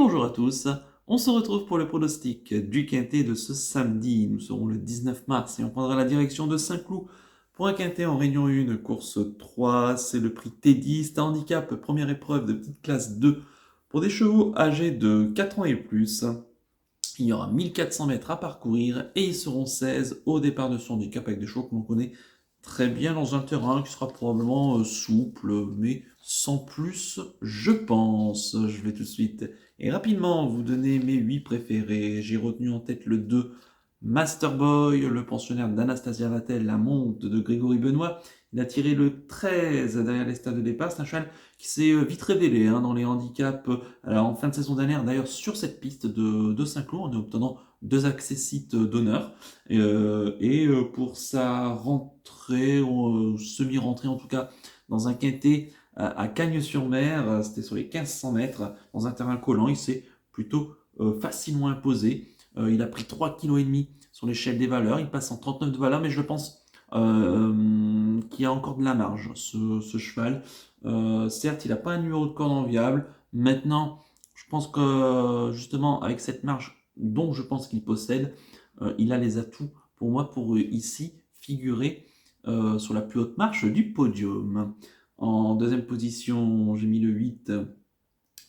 bonjour à tous, on se retrouve pour le pronostic du quintet de ce samedi. Nous serons le 19 mars et on prendra la direction de Saint-Cloud pour un quintet en Réunion 1, course 3. C'est le prix Teddy, c'est un handicap, première épreuve de petite classe 2 pour des chevaux âgés de 4 ans et plus. Il y aura 1400 mètres à parcourir et ils seront 16 au départ de son handicap avec des chevaux que l'on connaît très bien dans un terrain qui sera probablement souple, mais sans plus, je pense. Je vais tout de suite et rapidement vous donner mes 8 préférés. J'ai retenu en tête le 2, Masterboy, le pensionnaire d'Anastasia Vatel, la monte de Grégory Benoît. Il a tiré le 13 derrière les stades de départ. C'est un cheval qui s'est vite révélé dans les handicaps en fin de saison dernière. D'ailleurs, sur cette piste de Saint-Cloud, en obtenant 2 accessites d'honneur. Pour sa rentrée, semi-rentrée en tout cas, dans un quintet à Cagnes-sur-Mer, c'était sur les 1500 mètres, dans un terrain collant, il s'est plutôt facilement imposé. Il a pris 3,5 kg sur l'échelle des valeurs, il passe en 39 de valeur, mais je pense qu'il y a encore de la marge, ce cheval. Certes, il n'a pas un numéro de corde enviable. Maintenant, je pense que justement, avec cette marge dont je pense qu'il possède, il a les atouts pour moi pour ici figurer sur la plus haute marche du podium. En deuxième position, j'ai mis le 8,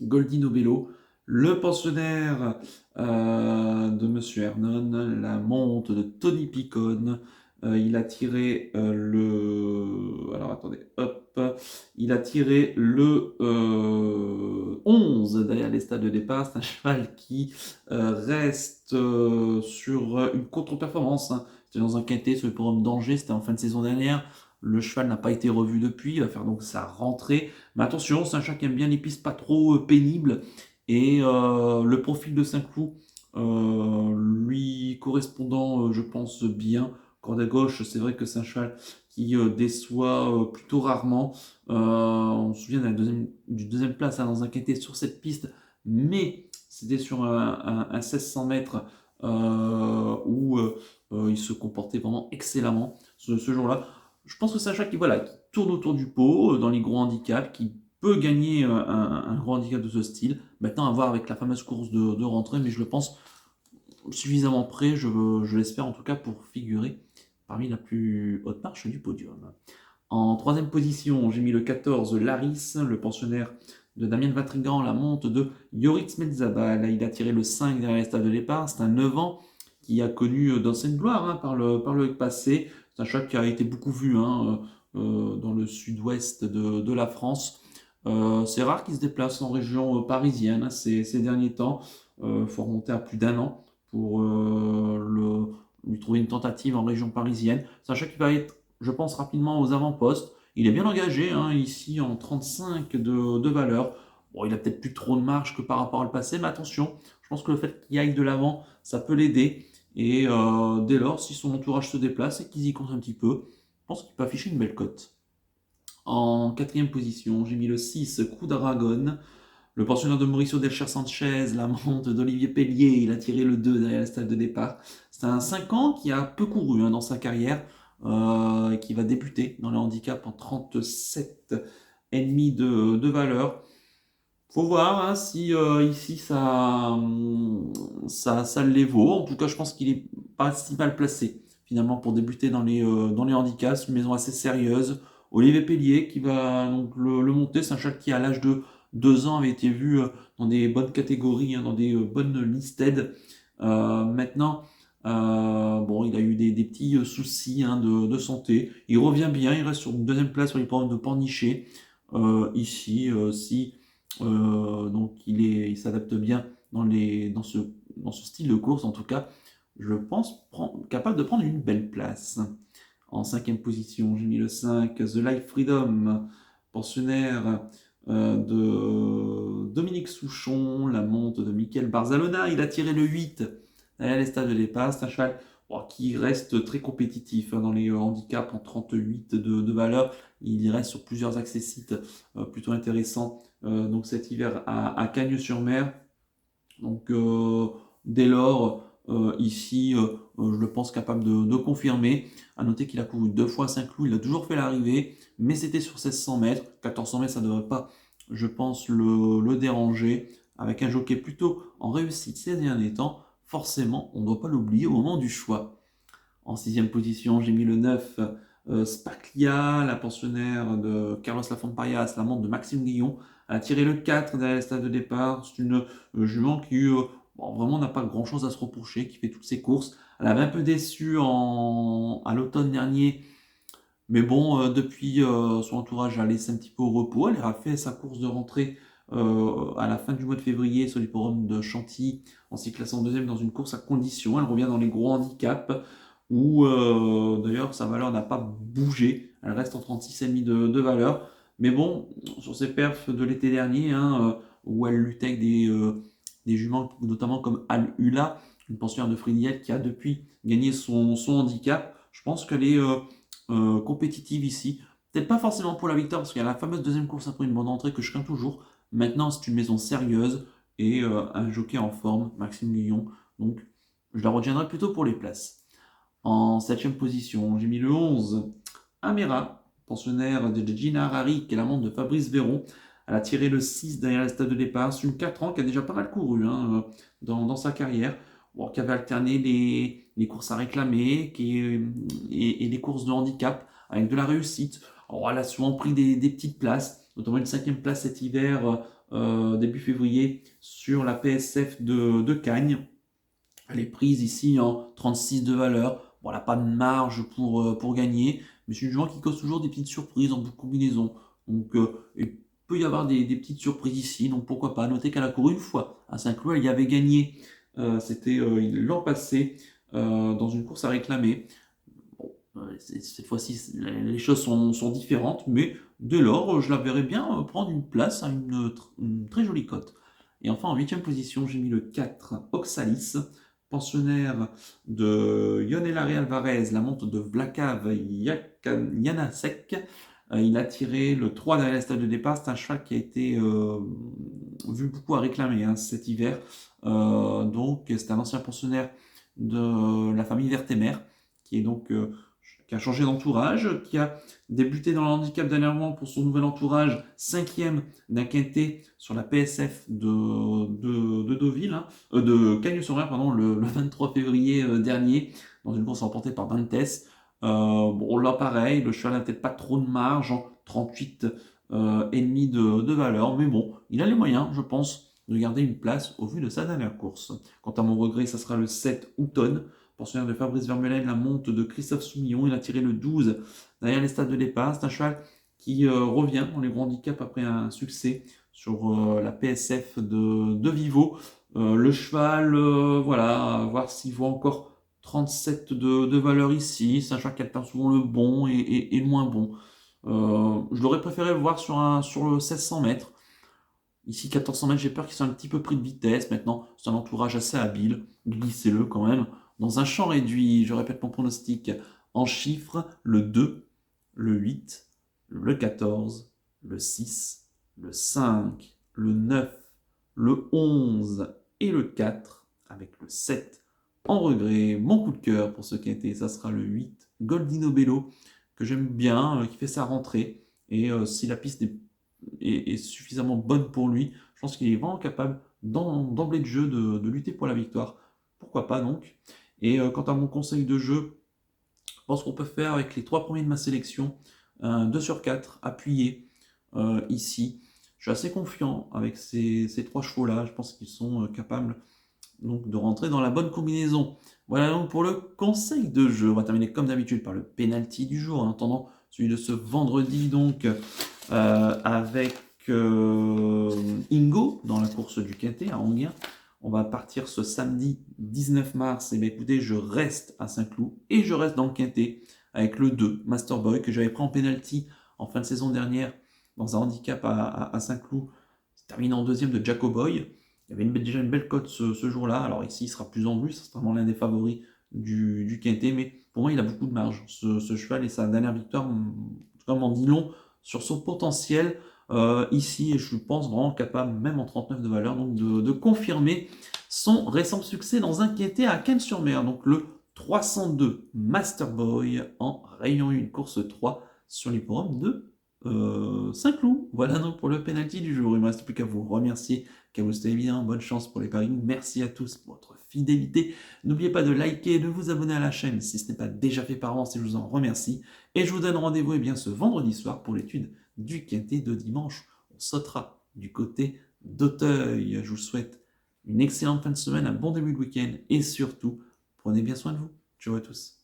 Goldino Bello, le pensionnaire de Monsieur Hernon, la monte de Tony Picon. Il a tiré le... Alors attendez, hop. Il a tiré le 11 derrière les stades de départ. C'est un cheval qui reste sur une contre-performance. C'était dans un quintet sur le programme d'Angers, c'était en fin de saison dernière. Le cheval n'a pas été revu depuis, il va faire donc sa rentrée. Mais attention, c'est un chat qui aime bien les pistes pas trop pénibles. Et le profil de Saint-Cloud lui correspondant, je pense, bien. Corde à gauche, c'est vrai que c'est un cheval qui déçoit plutôt rarement. On se souvient du deuxième place dans un quintet sur cette piste, mais c'était sur un 1600 mètres où il se comportait vraiment excellemment ce jour-là. Je pense que c'est un cheval qui tourne autour du pot dans les gros handicaps, qui peut gagner un gros handicap de ce style. Maintenant, à voir avec la fameuse course de rentrée, mais je le pense suffisamment prêt, je l'espère en tout cas, pour figurer parmi la plus haute marche du podium. En troisième position, j'ai mis le 14, Laris, le pensionnaire de Damien Vatrigan, la monte de Yoritz Metzabal. Il a tiré le 5 derrière les stades de départ. C'est un 9 ans qui a connu d'anciennes gloires par le passé. C'est un cheval qui a été beaucoup vu dans le sud-ouest de la France. C'est rare qu'il se déplace en région parisienne ces derniers temps. Il faut remonter à plus d'1 an pour lui trouver une tentative en région parisienne. C'est un cheval qui va être, je pense, rapidement aux avant-postes. Il est bien engagé ici en 35 de valeur. Bon, il a peut-être plus trop de marge que par rapport au passé, mais attention, je pense que le fait qu'il aille de l'avant, ça peut l'aider. Et dès lors, si son entourage se déplace et qu'ils y comptent un petit peu, je pense qu'il peut afficher une belle cote. En quatrième position, j'ai mis le 6, Coup d'Aragon. Le pensionnaire de Mauricio Delcher Sanchez, la monte d'Olivier Pellier, il a tiré le 2 derrière le stade de départ. C'est un 5 ans qui a peu couru dans sa carrière, qui va débuter dans le handicap en 37,5 de valeur. Faut voir si ici ça les vaut. En tout cas, je pense qu'il est pas si mal placé finalement pour débuter dans les handicaps. C'est une maison assez sérieuse. Olivier Pellier qui va donc le monter. C'est un cheval qui à l'âge de 2 ans avait été vu dans des bonnes catégories, dans des bonnes listed. Maintenant, bon, il a eu des petits soucis de santé. Il revient bien. Il reste sur une deuxième place sur les programmes de Pornichet. Ici, si donc il s'adapte bien dans ce style de course, en tout cas, je pense capable de prendre une belle place. En cinquième position, j'ai mis le 5, The Life Freedom, pensionnaire de Dominique Souchon, la monte de Michael Barzalona. Il a tiré le 8 derrière les stades de départ. C'est un cheval qui reste très compétitif dans les handicaps en 38 de valeur. Il reste sur plusieurs accessites plutôt intéressants donc cet hiver à Cagnes-sur-Mer. Donc dès lors, ici, je le pense capable de confirmer. À noter qu'il a couru 2 fois à Saint-Cloud, il a toujours fait l'arrivée, mais c'était sur 1600 mètres. 1400 mètres, ça ne devrait pas, je pense, le déranger. avec un jockey plutôt en réussite ces derniers temps, forcément, on ne doit pas l'oublier au moment du choix. En 6e position, j'ai mis le 9, Spaclia, la pensionnaire de Carlos Lafont Parias, l'amante de Maxime Guillon. Elle a tiré le 4 derrière le stade de départ. C'est une jument qui vraiment n'a pas grand-chose à se reprocher, qui fait toutes ses courses. Elle avait un peu déçu à l'automne dernier, mais bon, depuis son entourage a laissé un petit peu au repos. Elle a fait sa course de rentrée à la fin du mois de février sur l'hippodrome de Chantilly en s'y classant deuxième dans une course à condition. Elle revient dans les gros handicaps où d'ailleurs sa valeur n'a pas bougé. Elle reste en 36,5 de valeur. Mais bon, sur ses perfs de l'été dernier, hein, où elle luttait avec des juments notamment comme Al Hula, une pensionnaire de Frédillette qui a depuis gagné son handicap, je pense qu'elle est compétitive ici. Peut-être pas forcément pour la victoire, parce qu'il y a la fameuse deuxième course après une bonne entrée que je crains toujours. Maintenant, c'est une maison sérieuse et un jockey en forme, Maxime Guillon. Donc, je la retiendrai plutôt pour les places. En 7e position, j'ai mis le 11, Amera, pensionnaire de Gina Harari, qui est l'amante de Fabrice Véron. Elle a tiré le 6 derrière le stade de départ. C'est une 4 ans qui a déjà pas mal couru hein, dans sa carrière. Bon, qui avait alterné les courses à réclamer et les courses de handicap avec de la réussite. Alors, elle a souvent pris des petites places, notamment une 5e place cet hiver, début février, sur la PSF de Cagnes. Elle est prise ici en 36 de valeur. Bon, elle n'a pas de marge pour gagner, mais c'est une jument qui cause toujours des petites surprises en combinaison. Donc, il peut y avoir des petites surprises ici, donc pourquoi pas. Notez qu'elle a couru une fois à Saint-Cloud, elle y avait gagné. C'était l'an passé dans une course à réclamer. Bon, cette fois-ci, les choses sont différentes, mais dès lors, je la verrais bien prendre une place à une très jolie cote. Et enfin, en 8e position, j'ai mis le 4, Oxalis, pensionnaire de Yonelare Alvarez, la monte de Vlakav Janacek. Il a tiré le 3 derrière la stade de départ. C'est un cheval qui a été vu beaucoup à réclamer hein, cet hiver. Donc, c'est un ancien pensionnaire de la famille Vertemer, qui est donc qui a changé d'entourage, qui a débuté dans le handicap dernièrement pour son nouvel entourage, 5e d'un quintet sur la PSF de Deauville, hein, de Cagnes-sur-Mer, pardon, le 23 février dernier, dans une course remportée par Bantes. Bon, là, pareil, le cheval n'a peut-être pas trop de marge, en 38 et demi de valeur, mais bon, il a les moyens, je pense, de garder une place au vu de sa dernière course. Quant à mon regret, ça sera le 7 Houghton, pensionnaire de Fabrice Vermeulen, la monte de Christophe Soumillon. Il a tiré le 12 derrière les stades de départ. C'est un cheval qui revient dans les grands handicaps après un succès sur la PSF de Vivo. Le cheval, voilà, à voir s'il vaut encore 37 de valeur ici. C'est un cheval qui alterne souvent le bon et le moins bon. Je l'aurais préféré le voir sur le 1600 mètres. Ici, 1400 mètres, j'ai peur qu'ils soient un petit peu pris de vitesse. Maintenant, c'est un entourage assez habile. Glissez-le quand même. Dans un champ réduit, je répète mon pronostic en chiffres, le 2, le 8, le 14, le 6, le 5, le 9, le 11 et le 4, avec le 7 en regret. Mon coup de cœur pour ce quintet, ça sera le 8, Goldino Bello, que j'aime bien, qui fait sa rentrée. Et si la piste est suffisamment bonne pour lui, je pense qu'il est vraiment capable d'emblée de jeu de lutter pour la victoire. Pourquoi pas donc. Et quant à mon conseil de jeu, je pense qu'on peut faire avec les 3 premiers de ma sélection, 2 sur 4 appuyés ici. Je suis assez confiant avec ces 3 chevaux-là. Je pense qu'ils sont capables donc, de rentrer dans la bonne combinaison. Voilà donc pour le conseil de jeu. On va terminer comme d'habitude par le penalty du jour, en attendant celui de ce vendredi donc avec Ingo dans la course du Quintet à Anguien. On va partir ce samedi 19 mars. Et bien écoutez, je reste à Saint-Cloud et je reste dans le Quintet avec le 2, Masterboy, que j'avais pris en penalty en fin de saison dernière dans un handicap à Saint-Cloud, terminé en deuxième de Jacoboy. Il y avait déjà une belle cote ce jour-là. Alors ici, il sera plus en vue, c'est vraiment l'un des favoris du Quintet, mais pour moi, il a beaucoup de marge. Ce cheval et sa dernière victoire, en tout cas, m'en dit long sur son potentiel ici, et je pense vraiment capable, même en 39 de valeur, donc de confirmer son récent succès dans un quintet à Cannes-sur-Mer, donc le 302 Masterboy en Réunion 1, course 3 sur l'hippodrome de Saint-Cloud. Voilà donc pour le penalty du jour. Il ne me reste plus qu'à vous remercier, qu'à vous souhaiter évidemment bonne chance pour les paris. Merci à tous pour votre fidélité. N'oubliez pas de liker et de vous abonner à la chaîne si ce n'est pas déjà fait par avance et je vous en remercie. Et je vous donne rendez-vous ce vendredi soir pour l'étude du quintet de dimanche. On sautera du côté d'Auteuil. Je vous souhaite une excellente fin de semaine, un bon début de week-end et surtout, prenez bien soin de vous. Ciao à tous.